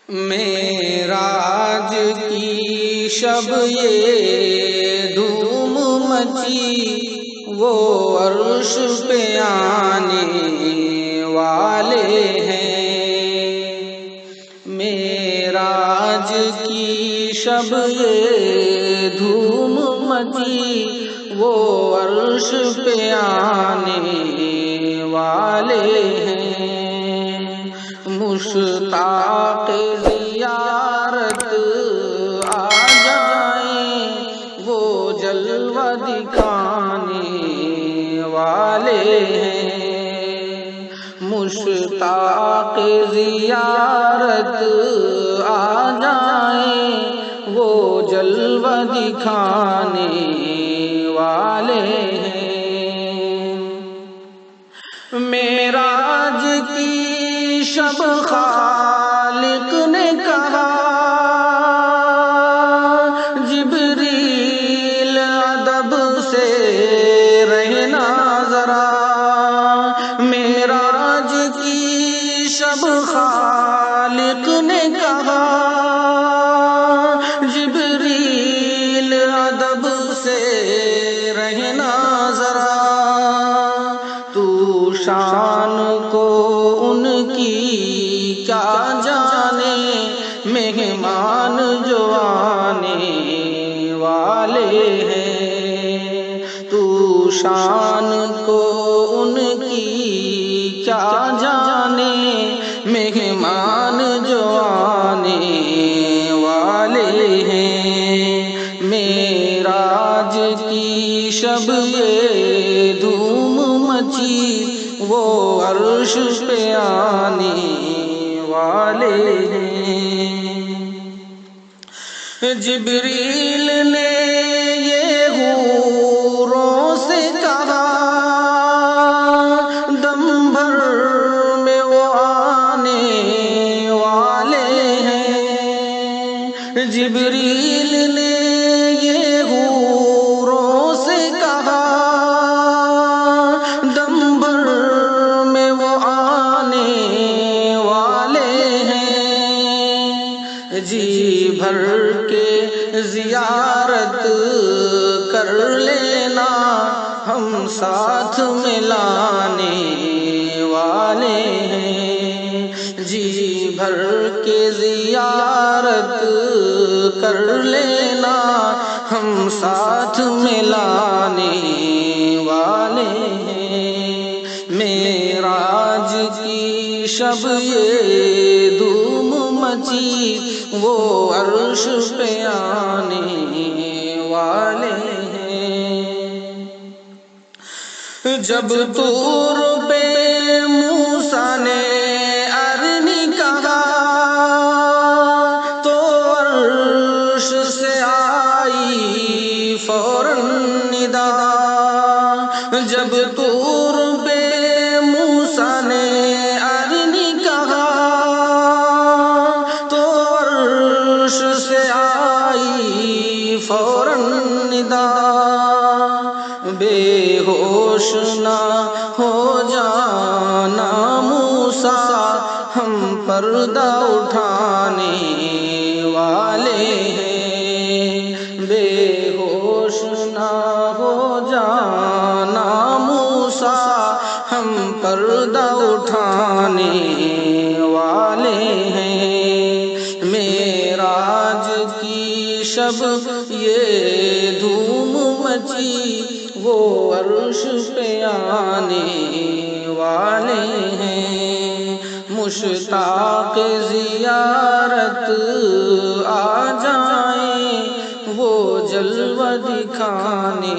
معراج کی شب یہ دھوم مچی، وہ عرش پہ آنے والے ہیں۔ معراج کی شب یہ دھوم مچی، وہ عرش پہ آنے والے ہیں۔ مشتاق زیارت آ جائیں، وہ جلوہ دکھانے والے ہیں۔ مشتاق زیارت آ جائیں، وہ جلوہ دکھانے والے ہیں۔ معراج کی شب خالق نے کہا، جبریل ادب سے رہنا ذرا۔ معراج کی شب خالق نے کہا، جبریل ادب سے رہنا ذرا۔ تو شان کو ان کی کیا جانے، مہمان جو آنے والے ہیں۔ تو شان کو ان کی کیا جانے، مہمان جو آنے والے ہیں۔ معراج کی شب یہ دھوم مچی، وہ عرش پہ آنے والے ہیں۔ جبریل نے یہ حوروں سے کہا، دم بھر میں وہ آنے والے ہیں۔ جبریل نے یہ حوروں سے کہا، دم بھر میں وہ آنے والے ہیں۔ جی بھر کے زیارت کر لینا، ہم ساتھ میں لانے والے ہیں۔ جی بھر کے زیارت کر لینا، ہم ساتھ میں لانے والے ہیں۔ معراج کی شب یہ دھوم مچی، وہ عرش پہ آنے والے ہیں۔ جب طور پہ موسیٰ نے ارنی کہا، تو عرش سے آئی فوراً ندا۔ جب طور پہ موسیٰ نے ارنی کہا، تو عرش سے آئی فوراً ندا۔ بے ہوش نہ ہو جانا موسیٰ، ہم پردہ اٹھانے والے ہیں۔ بے ہوش نہ ہو جانا موسیٰ، ہم پردہ اٹھانے والے ہیں۔ معراج کی شب یہ دھوم مچی، وہ عرش پہ آنے والے ہیں۔ مشتاق زیارت آ جائیں، وہ جلوہ دکھانے